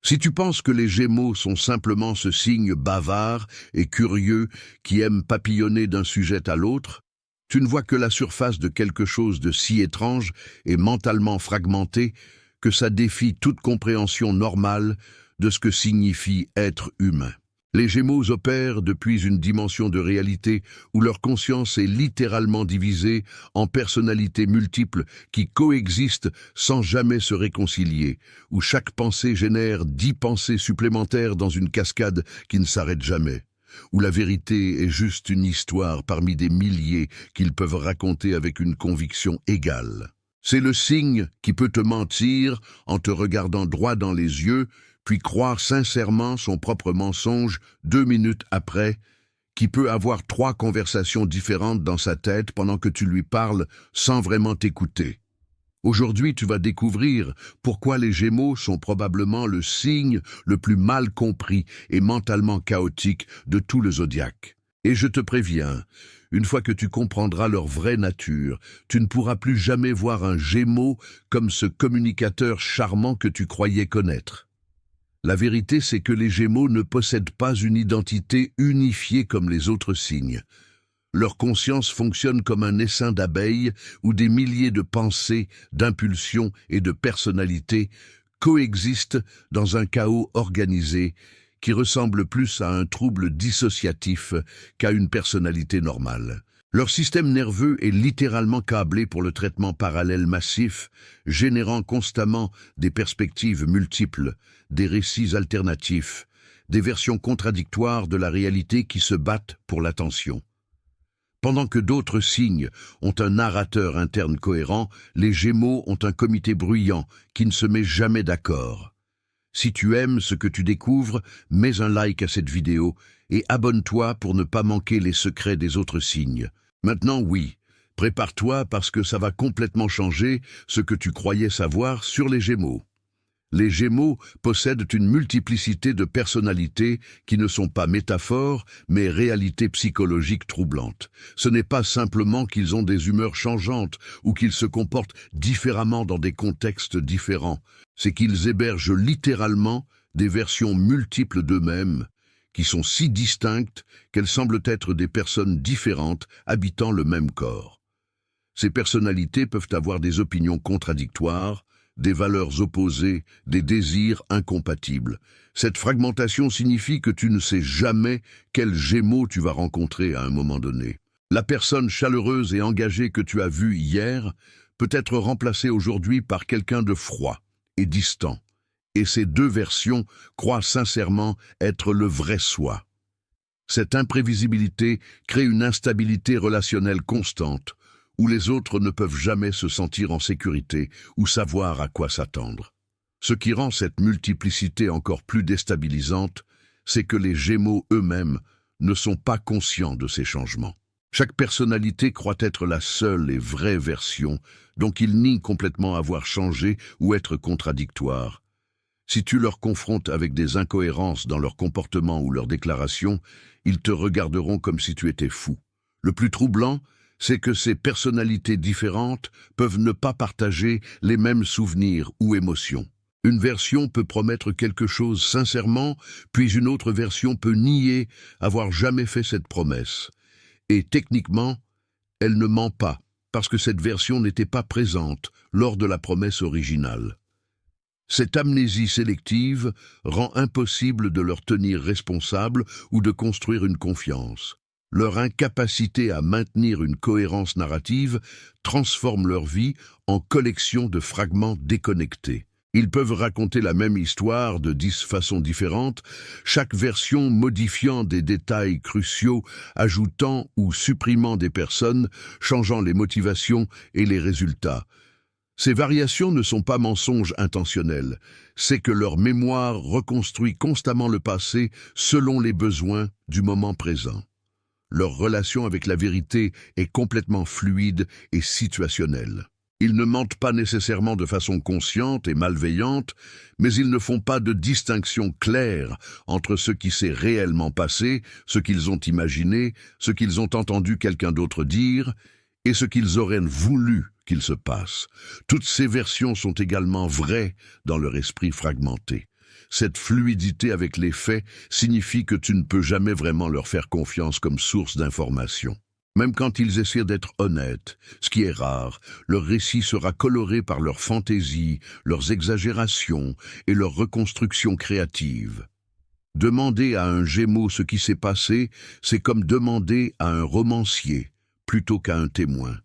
Si tu penses que les Gémeaux sont simplement ce signe bavard et curieux qui aime papillonner d'un sujet à l'autre, tu ne vois que la surface de quelque chose de si étrange et mentalement fragmenté que ça défie toute compréhension normale de ce que signifie être humain. Les Gémeaux opèrent depuis une dimension de réalité où leur conscience est littéralement divisée en personnalités multiples qui coexistent sans jamais se réconcilier, où chaque pensée génère 10 pensées supplémentaires dans une cascade qui ne s'arrête jamais, où la vérité est juste une histoire parmi des milliers qu'ils peuvent raconter avec une conviction égale. C'est le signe qui peut te mentir en te regardant droit dans les yeux, puis croire sincèrement son propre mensonge 2 minutes après, qui peut avoir 3 conversations différentes dans sa tête pendant que tu lui parles sans vraiment t'écouter. Aujourd'hui, tu vas découvrir pourquoi les Gémeaux sont probablement le signe le plus mal compris et mentalement chaotique de tout le zodiaque. Et je te préviens, une fois que tu comprendras leur vraie nature, tu ne pourras plus jamais voir un Gémeaux comme ce communicateur charmant que tu croyais connaître. La vérité, c'est que les Gémeaux ne possèdent pas une identité unifiée comme les autres signes. Leur conscience fonctionne comme un essaim d'abeilles où des milliers de pensées, d'impulsions et de personnalités coexistent dans un chaos organisé qui ressemble plus à un trouble dissociatif qu'à une personnalité normale. Leur système nerveux est littéralement câblé pour le traitement parallèle massif, générant constamment des perspectives multiples, des récits alternatifs, des versions contradictoires de la réalité qui se battent pour l'attention. Pendant que d'autres signes ont un narrateur interne cohérent, les Gémeaux ont un comité bruyant qui ne se met jamais d'accord. Si tu aimes ce que tu découvres, mets un like à cette vidéo et abonne-toi pour ne pas manquer les secrets des autres signes. Maintenant, oui, prépare-toi parce que ça va complètement changer ce que tu croyais savoir sur les Gémeaux. Les Gémeaux possèdent une multiplicité de personnalités qui ne sont pas métaphores, mais réalités psychologiques troublantes. Ce n'est pas simplement qu'ils ont des humeurs changeantes ou qu'ils se comportent différemment dans des contextes différents. C'est qu'ils hébergent littéralement des versions multiples d'eux-mêmes, qui sont si distinctes qu'elles semblent être des personnes différentes habitant le même corps. Ces personnalités peuvent avoir des opinions contradictoires, des valeurs opposées, des désirs incompatibles. Cette fragmentation signifie que tu ne sais jamais quel Gémeaux tu vas rencontrer à un moment donné. La personne chaleureuse et engagée que tu as vue hier peut être remplacée aujourd'hui par quelqu'un de froid et distant. Et ces 2 versions croient sincèrement être le vrai soi. Cette imprévisibilité crée une instabilité relationnelle constante, où les autres ne peuvent jamais se sentir en sécurité ou savoir à quoi s'attendre. Ce qui rend cette multiplicité encore plus déstabilisante, c'est que les Gémeaux eux-mêmes ne sont pas conscients de ces changements. Chaque personnalité croit être la seule et vraie version, donc ils nient complètement avoir changé ou être contradictoires. Si tu leur confrontes avec des incohérences dans leur comportement ou leurs déclarations, ils te regarderont comme si tu étais fou. Le plus troublant, c'est que ces personnalités différentes peuvent ne pas partager les mêmes souvenirs ou émotions. Une version peut promettre quelque chose sincèrement, puis une autre version peut nier avoir jamais fait cette promesse. Et techniquement, elle ne ment pas, parce que cette version n'était pas présente lors de la promesse originale. Cette amnésie sélective rend impossible de leur tenir responsables ou de construire une confiance. Leur incapacité à maintenir une cohérence narrative transforme leur vie en collection de fragments déconnectés. Ils peuvent raconter la même histoire de 10 façons différentes, chaque version modifiant des détails cruciaux, ajoutant ou supprimant des personnes, changeant les motivations et les résultats. Ces variations ne sont pas mensonges intentionnels, c'est que leur mémoire reconstruit constamment le passé selon les besoins du moment présent. Leur relation avec la vérité est complètement fluide et situationnelle. Ils ne mentent pas nécessairement de façon consciente et malveillante, mais ils ne font pas de distinction claire entre ce qui s'est réellement passé, ce qu'ils ont imaginé, ce qu'ils ont entendu quelqu'un d'autre dire, et ce qu'ils auraient voulu qu'il se passe. Toutes ces versions sont également vraies dans leur esprit fragmenté. cette fluidité avec les faits signifie que tu ne peux jamais vraiment leur faire confiance comme source d'information. Même quand ils essaient d'être honnêtes, ce qui est rare, leur récit sera coloré par leur fantaisie, leurs exagérations et leur reconstruction créative. Demander à un Gémeaux ce qui s'est passé, c'est comme demander à un romancier plutôt qu'à un témoin.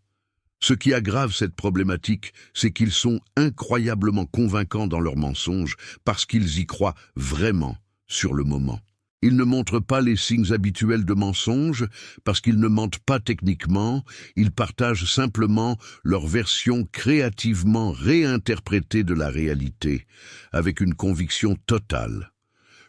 Ce qui aggrave cette problématique, c'est qu'ils sont incroyablement convaincants dans leurs mensonges parce qu'ils y croient vraiment sur le moment. Ils ne montrent pas les signes habituels de mensonge parce qu'ils ne mentent pas techniquement, ils partagent simplement leur version créativement réinterprétée de la réalité, avec une conviction totale.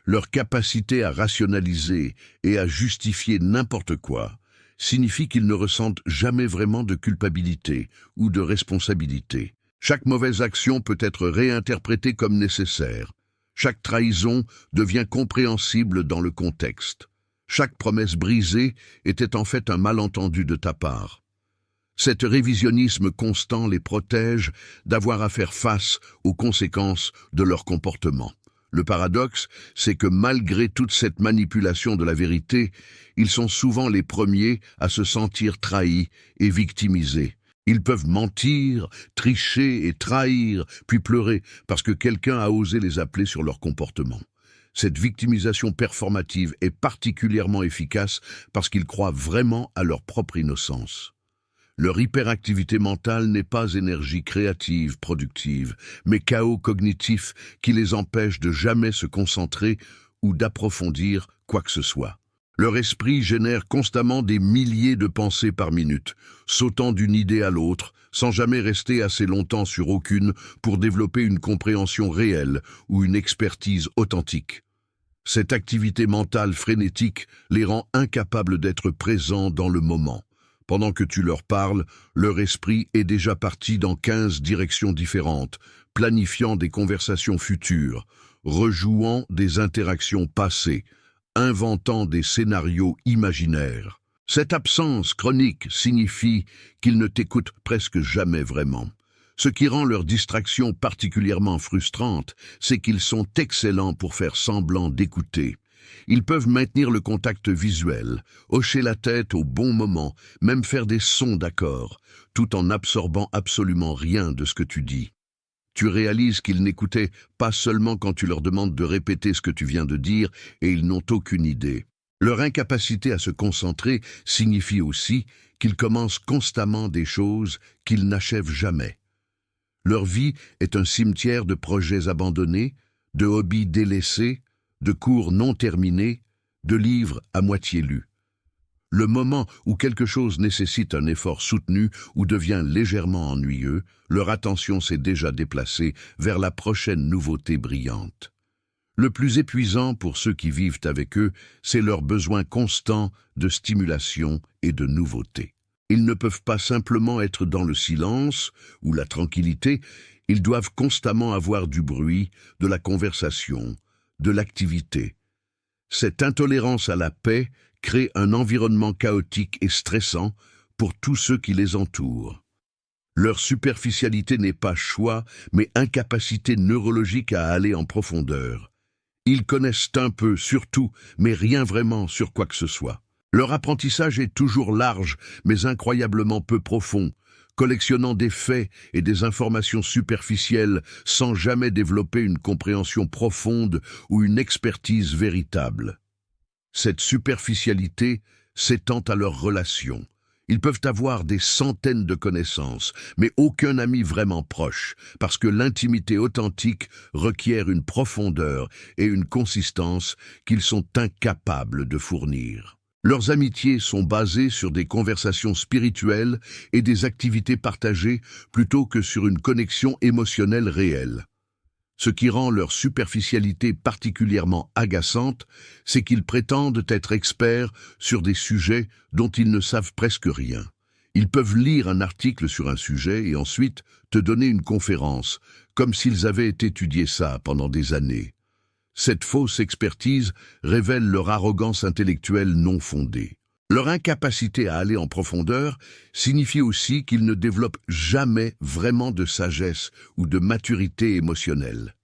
Leur capacité à rationaliser et à justifier n'importe quoi signifie qu'ils ne ressentent jamais vraiment de culpabilité ou de responsabilité. Chaque mauvaise action peut être réinterprétée comme nécessaire. Chaque trahison devient compréhensible dans le contexte. Chaque promesse brisée était en fait un malentendu de ta part. Cet révisionnisme constant les protège d'avoir à faire face aux conséquences de leur comportement. Le paradoxe, c'est que malgré toute cette manipulation de la vérité, ils sont souvent les premiers à se sentir trahis et victimisés. Ils peuvent mentir, tricher et trahir, puis pleurer parce que quelqu'un a osé les appeler sur leur comportement. Cette victimisation performative est particulièrement efficace parce qu'ils croient vraiment à leur propre innocence. Leur hyperactivité mentale n'est pas énergie créative, productive, mais chaos cognitif qui les empêche de jamais se concentrer ou d'approfondir quoi que ce soit. Leur esprit génère constamment des milliers de pensées par minute, sautant d'une idée à l'autre, sans jamais rester assez longtemps sur aucune pour développer une compréhension réelle ou une expertise authentique. Cette activité mentale frénétique les rend incapables d'être présents dans le moment. Pendant que tu leur parles, leur esprit est déjà parti dans 15 directions différentes, planifiant des conversations futures, rejouant des interactions passées, inventant des scénarios imaginaires. Cette absence chronique signifie qu'ils ne t'écoutent presque jamais vraiment. Ce qui rend leur distraction particulièrement frustrante, c'est qu'ils sont excellents pour faire semblant d'écouter. Ils peuvent maintenir le contact visuel, hocher la tête au bon moment, même faire des sons d'accord, tout en n'absorbant absolument rien de ce que tu dis. Tu réalises qu'ils n'écoutaient pas seulement quand tu leur demandes de répéter ce que tu viens de dire et ils n'ont aucune idée. Leur incapacité à se concentrer signifie aussi qu'ils commencent constamment des choses qu'ils n'achèvent jamais. Leur vie est un cimetière de projets abandonnés, de hobbies délaissés, de cours non terminés, de livres à moitié lus. Le moment où quelque chose nécessite un effort soutenu ou devient légèrement ennuyeux, leur attention s'est déjà déplacée vers la prochaine nouveauté brillante. Le plus épuisant pour ceux qui vivent avec eux, c'est leur besoin constant de stimulation et de nouveauté. Ils ne peuvent pas simplement être dans le silence ou la tranquillité, ils doivent constamment avoir du bruit, de la conversation, de l'activité. Cette intolérance à la paix crée un environnement chaotique et stressant pour tous ceux qui les entourent. Leur superficialité n'est pas choix, mais incapacité neurologique à aller en profondeur. Ils connaissent un peu sur tout, mais rien vraiment sur quoi que ce soit. Leur apprentissage est toujours large, mais incroyablement peu profond, collectionnant des faits et des informations superficielles sans jamais développer une compréhension profonde ou une expertise véritable. Cette superficialité s'étend à leurs relations. Ils peuvent avoir des centaines de connaissances, mais aucun ami vraiment proche, parce que l'intimité authentique requiert une profondeur et une consistance qu'ils sont incapables de fournir. Leurs amitiés sont basées sur des conversations spirituelles et des activités partagées plutôt que sur une connexion émotionnelle réelle. Ce qui rend leur superficialité particulièrement agaçante, c'est qu'ils prétendent être experts sur des sujets dont ils ne savent presque rien. Ils peuvent lire un article sur un sujet et ensuite te donner une conférence, comme s'ils avaient étudié ça pendant des années. Cette fausse expertise révèle leur arrogance intellectuelle non fondée. Leur incapacité à aller en profondeur signifie aussi qu'ils ne développent jamais vraiment de sagesse ou de maturité émotionnelle.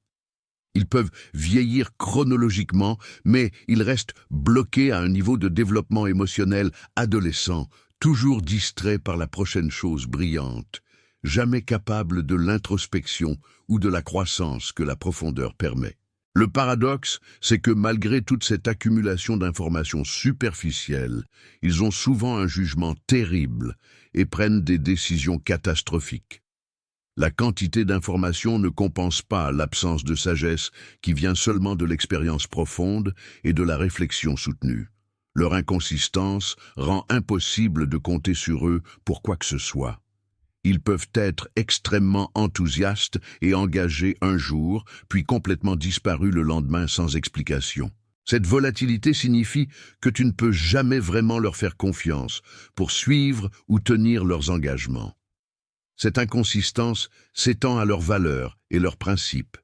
Ils peuvent vieillir chronologiquement, mais ils restent bloqués à un niveau de développement émotionnel adolescent, toujours distraits par la prochaine chose brillante, jamais capables de l'introspection ou de la croissance que la profondeur permet. Le paradoxe, c'est que malgré toute cette accumulation d'informations superficielles, ils ont souvent un jugement terrible et prennent des décisions catastrophiques. La quantité d'informations ne compense pas l'absence de sagesse qui vient seulement de l'expérience profonde et de la réflexion soutenue. Leur inconsistance rend impossible de compter sur eux pour quoi que ce soit. Ils peuvent être extrêmement enthousiastes et engagés un jour, puis complètement disparus le lendemain sans explication. Cette volatilité signifie que tu ne peux jamais vraiment leur faire confiance pour suivre ou tenir leurs engagements. Cette inconsistance s'étend à leurs valeurs et leurs principes.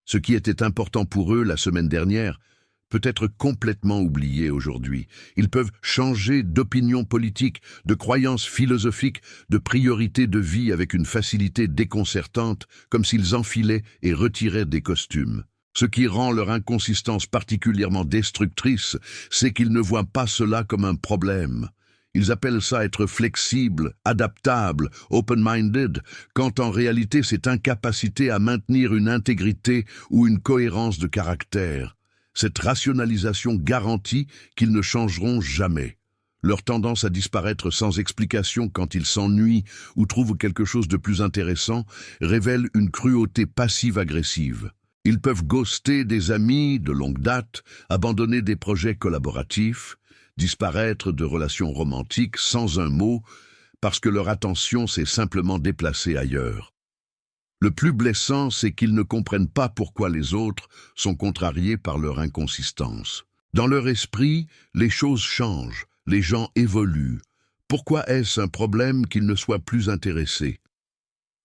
Ce qui était important pour eux la semaine dernière peut être complètement oublié aujourd'hui. Ils peuvent changer d'opinion politique, de croyances philosophiques, de priorités de vie avec une facilité déconcertante, comme s'ils enfilaient et retiraient des costumes. Ce qui rend leur inconsistance particulièrement destructrice, c'est qu'ils ne voient pas cela comme un problème. Ils appellent ça être flexible, adaptable, open-minded, quand en réalité c'est incapacité à maintenir une intégrité ou une cohérence de caractère. Cette rationalisation garantit qu'ils ne changeront jamais. Leur tendance à disparaître sans explication quand ils s'ennuient ou trouvent quelque chose de plus intéressant révèle une cruauté passive-agressive. Ils peuvent ghoster des amis de longue date, abandonner des projets collaboratifs, disparaître de relations romantiques sans un mot parce que leur attention s'est simplement déplacée ailleurs. Le plus blessant, c'est qu'ils ne comprennent pas pourquoi les autres sont contrariés par leur inconsistance. Dans leur esprit, les choses changent, les gens évoluent. Pourquoi est-ce un problème qu'ils ne soient plus intéressés?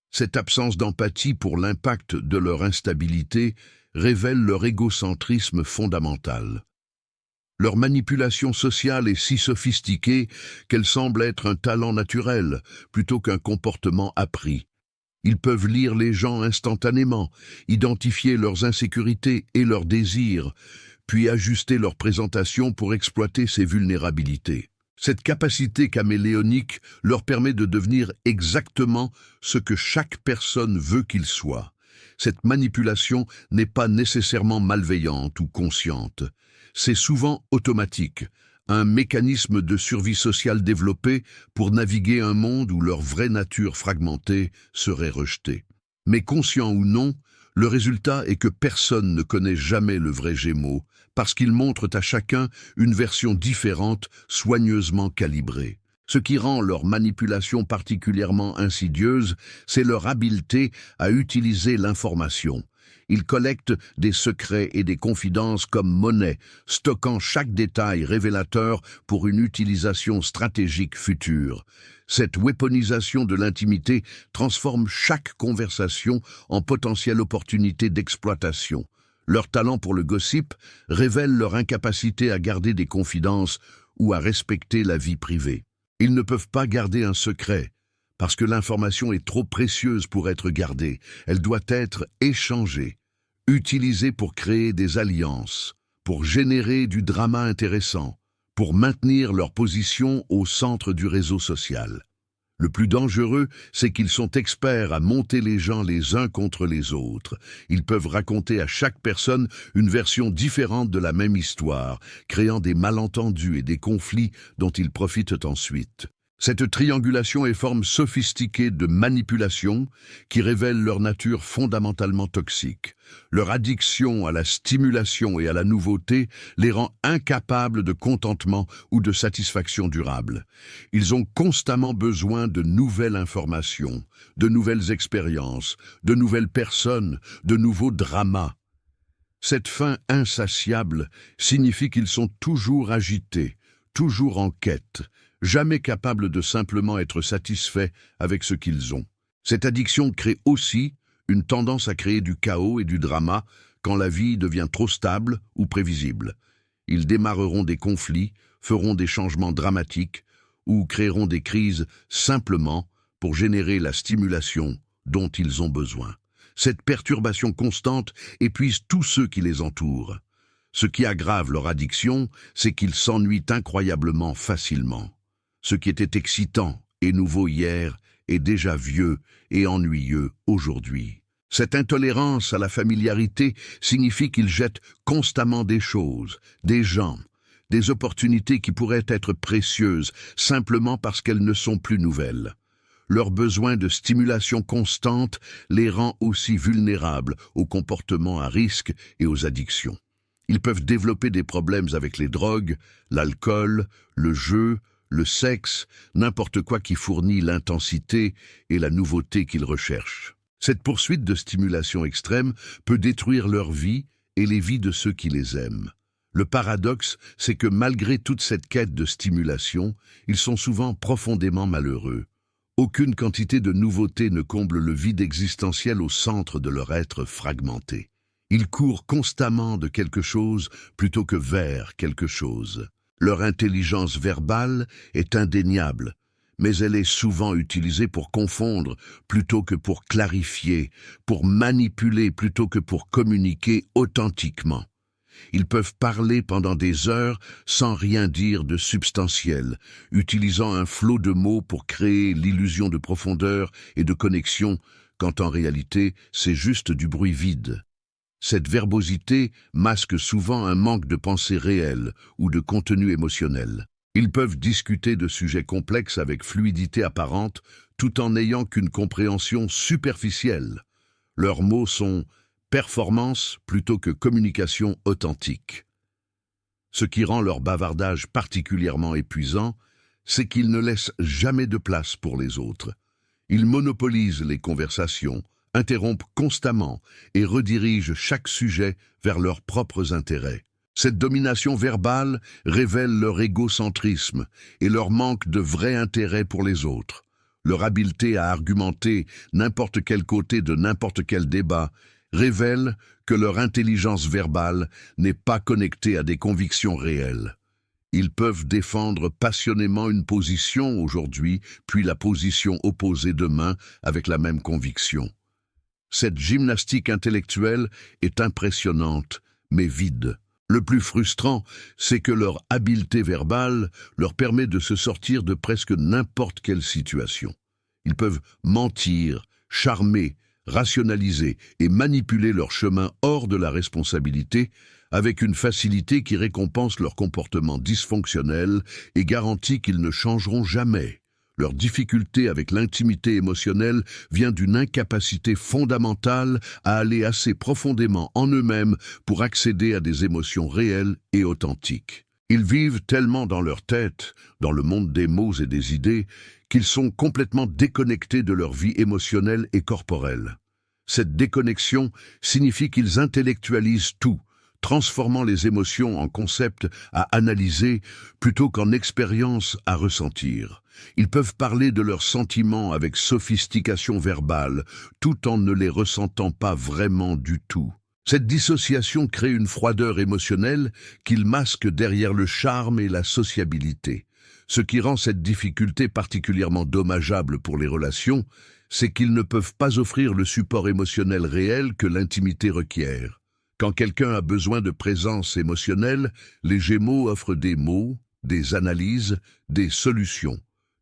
Cette absence d'empathie pour l'impact de leur instabilité révèle leur égocentrisme fondamental. Leur manipulation sociale est si sophistiquée qu'elle semble être un talent naturel plutôt qu'un comportement appris. Ils peuvent lire les gens instantanément, identifier leurs insécurités et leurs désirs, puis ajuster leur présentation pour exploiter ces vulnérabilités. Cette capacité caméléonique leur permet de devenir exactement ce que chaque personne veut qu'ils soient. Cette manipulation n'est pas nécessairement malveillante ou consciente. C'est souvent automatique, un mécanisme de survie sociale développé pour naviguer un monde où leur vraie nature fragmentée serait rejetée. Mais conscient ou non, le résultat est que personne ne connaît jamais le vrai Gémeaux, parce qu'ils montrent à chacun une version différente, soigneusement calibrée. Ce qui rend leur manipulation particulièrement insidieuse, c'est leur habileté à utiliser l'information. Ils collectent des secrets et des confidences comme monnaie, stockant chaque détail révélateur pour une utilisation stratégique future. Cette weaponisation de l'intimité transforme chaque conversation en potentielle opportunité d'exploitation. Leur talent pour le gossip révèle leur incapacité à garder des confidences ou à respecter la vie privée. Ils ne peuvent pas garder un secret, parce que l'information est trop précieuse pour être gardée. Elle doit être échangée, utilisée pour créer des alliances, pour générer du drama intéressant, pour maintenir leur position au centre du réseau social. Le plus dangereux, c'est qu'ils sont experts à monter les gens les uns contre les autres. Ils peuvent raconter à chaque personne une version différente de la même histoire, créant des malentendus et des conflits dont ils profitent ensuite. Cette triangulation est forme sophistiquée de manipulation qui révèle leur nature fondamentalement toxique. Leur addiction à la stimulation et à la nouveauté les rend incapables de contentement ou de satisfaction durable. Ils ont constamment besoin de nouvelles informations, de nouvelles expériences, de nouvelles personnes, de nouveaux dramas. Cette faim insatiable signifie qu'ils sont toujours agités, toujours en quête, jamais capables de simplement être satisfaits avec ce qu'ils ont. Cette addiction crée aussi une tendance à créer du chaos et du drama quand la vie devient trop stable ou prévisible. Ils démarreront des conflits, feront des changements dramatiques ou créeront des crises simplement pour générer la stimulation dont ils ont besoin. Cette perturbation constante épuise tous ceux qui les entourent. Ce qui aggrave leur addiction, c'est qu'ils s'ennuient incroyablement facilement. Ce qui était excitant et nouveau hier est déjà vieux et ennuyeux aujourd'hui. Cette intolérance à la familiarité signifie qu'ils jettent constamment des choses, des gens, des opportunités qui pourraient être précieuses simplement parce qu'elles ne sont plus nouvelles. Leur besoin de stimulation constante les rend aussi vulnérables aux comportements à risque et aux addictions. Ils peuvent développer des problèmes avec les drogues, l'alcool, le jeu, le sexe, n'importe quoi qui fournit l'intensité et la nouveauté qu'ils recherchent. Cette poursuite de stimulation extrême peut détruire leur vie et les vies de ceux qui les aiment. Le paradoxe, c'est que malgré toute cette quête de stimulation, ils sont souvent profondément malheureux. Aucune quantité de nouveauté ne comble le vide existentiel au centre de leur être fragmenté. Ils courent constamment de quelque chose plutôt que vers quelque chose. Leur intelligence verbale est indéniable, mais elle est souvent utilisée pour confondre plutôt que pour clarifier, pour manipuler plutôt que pour communiquer authentiquement. Ils peuvent parler pendant des heures sans rien dire de substantiel, utilisant un flot de mots pour créer l'illusion de profondeur et de connexion, quand en réalité c'est juste du bruit vide. Cette verbosité masque souvent un manque de pensée réelle ou de contenu émotionnel. Ils peuvent discuter de sujets complexes avec fluidité apparente tout en n'ayant qu'une compréhension superficielle. Leurs mots sont performance plutôt que communication authentique. Ce qui rend leur bavardage particulièrement épuisant, c'est qu'ils ne laissent jamais de place pour les autres. Ils monopolisent les conversations, interrompent constamment et redirigent chaque sujet vers leurs propres intérêts. Cette domination verbale révèle leur égocentrisme et leur manque de vrai intérêt pour les autres. Leur habileté à argumenter n'importe quel côté de n'importe quel débat révèle que leur intelligence verbale n'est pas connectée à des convictions réelles. Ils peuvent défendre passionnément une position aujourd'hui, puis la position opposée demain avec la même conviction. Cette gymnastique intellectuelle est impressionnante, mais vide. Le plus frustrant, c'est que leur habileté verbale leur permet de se sortir de presque n'importe quelle situation. Ils peuvent mentir, charmer, rationaliser et manipuler leur chemin hors de la responsabilité avec une facilité qui récompense leur comportement dysfonctionnel et garantit qu'ils ne changeront jamais. Leur difficulté avec l'intimité émotionnelle vient d'une incapacité fondamentale à aller assez profondément en eux-mêmes pour accéder à des émotions réelles et authentiques. Ils vivent tellement dans leur tête, dans le monde des mots et des idées, qu'ils sont complètement déconnectés de leur vie émotionnelle et corporelle. Cette déconnexion signifie qu'ils intellectualisent tout, transformant les émotions en concepts à analyser plutôt qu'en expériences à ressentir. Ils peuvent parler de leurs sentiments avec sophistication verbale, tout en ne les ressentant pas vraiment du tout. Cette dissociation crée une froideur émotionnelle qu'ils masquent derrière le charme et la sociabilité. Ce qui rend cette difficulté particulièrement dommageable pour les relations, c'est qu'ils ne peuvent pas offrir le support émotionnel réel que l'intimité requiert. Quand quelqu'un a besoin de présence émotionnelle, les Gémeaux offrent des mots, des analyses, des solutions.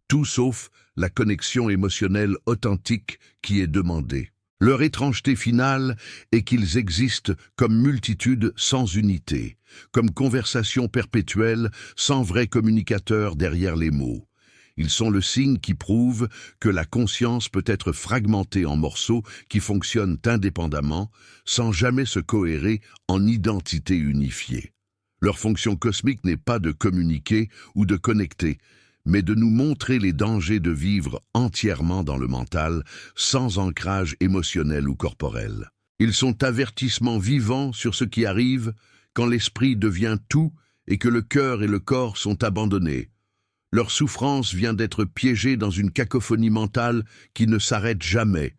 Tout sauf la connexion émotionnelle authentique qui est demandée. Leur étrangeté finale est qu'ils existent comme multitude sans unité, comme conversation perpétuelle sans vrai communicateur derrière les mots. Ils sont le signe qui prouve que la conscience peut être fragmentée en morceaux qui fonctionnent indépendamment, sans jamais se cohérer en identité unifiée. Leur fonction cosmique n'est pas de communiquer ou de connecter, mais de nous montrer les dangers de vivre entièrement dans le mental, sans ancrage émotionnel ou corporel. Ils sont avertissements vivants sur ce qui arrive quand l'esprit devient tout et que le cœur et le corps sont abandonnés. Leur souffrance vient d'être piégée dans une cacophonie mentale qui ne s'arrête jamais,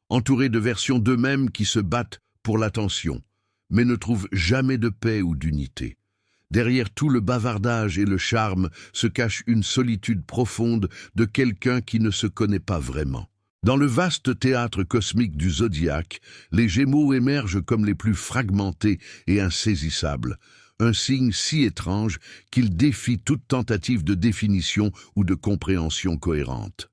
entourée de versions d'eux-mêmes qui se battent pour l'attention, mais ne trouvent jamais de paix ou d'unité. Derrière tout le bavardage et le charme se cache une solitude profonde de quelqu'un qui ne se connaît pas vraiment. Dans le vaste théâtre cosmique du zodiaque, les Gémeaux émergent comme les plus fragmentés et insaisissables, un signe si étrange qu'il défie toute tentative de définition ou de compréhension cohérente.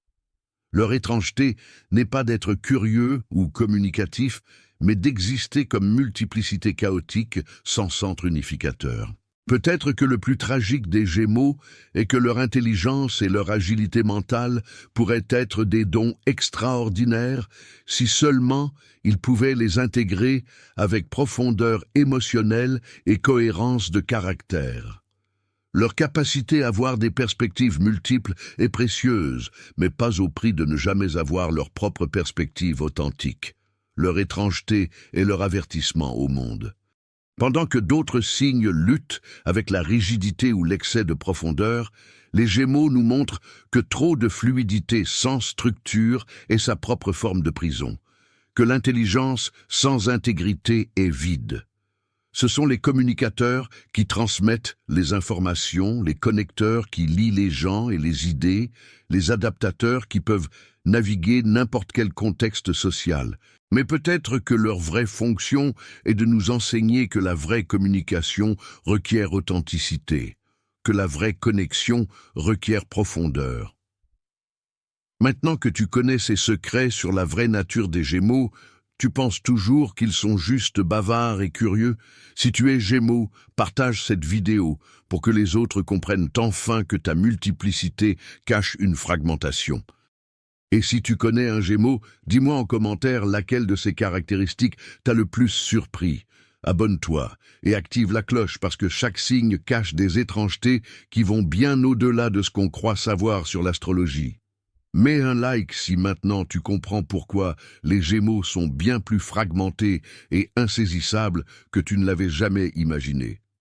Leur étrangeté n'est pas d'être curieux ou communicatif, mais d'exister comme multiplicité chaotique sans centre unificateur. Peut-être que le plus tragique des Gémeaux est que leur intelligence et leur agilité mentale pourraient être des dons extraordinaires si seulement ils pouvaient les intégrer avec profondeur émotionnelle et cohérence de caractère. Leur capacité à voir des perspectives multiples est précieuse, mais pas au prix de ne jamais avoir leur propre perspective authentique. Leur étrangeté est leur avertissement au monde. Pendant que d'autres signes luttent avec la rigidité ou l'excès de profondeur, les Gémeaux nous montrent que trop de fluidité sans structure est sa propre forme de prison, que l'intelligence sans intégrité est vide. Ce sont les communicateurs qui transmettent les informations, les connecteurs qui lient les gens et les idées, les adaptateurs qui peuvent naviguer n'importe quel contexte social. Mais peut-être que leur vraie fonction est de nous enseigner que la vraie communication requiert authenticité, que la vraie connexion requiert profondeur. Maintenant que tu connais ces secrets sur la vraie nature des Gémeaux, tu penses toujours qu'ils sont juste bavards et curieux? Si tu es Gémeaux, partage cette vidéo pour que les autres comprennent enfin que ta multiplicité cache une fragmentation. Et si tu connais un Gémeaux, dis-moi en commentaire laquelle de ces caractéristiques t'a le plus surpris. Abonne-toi et active la cloche parce que chaque signe cache des étrangetés qui vont bien au-delà de ce qu'on croit savoir sur l'astrologie. Mets un like si maintenant tu comprends pourquoi les Gémeaux sont bien plus fragmentés et insaisissables que tu ne l'avais jamais imaginé.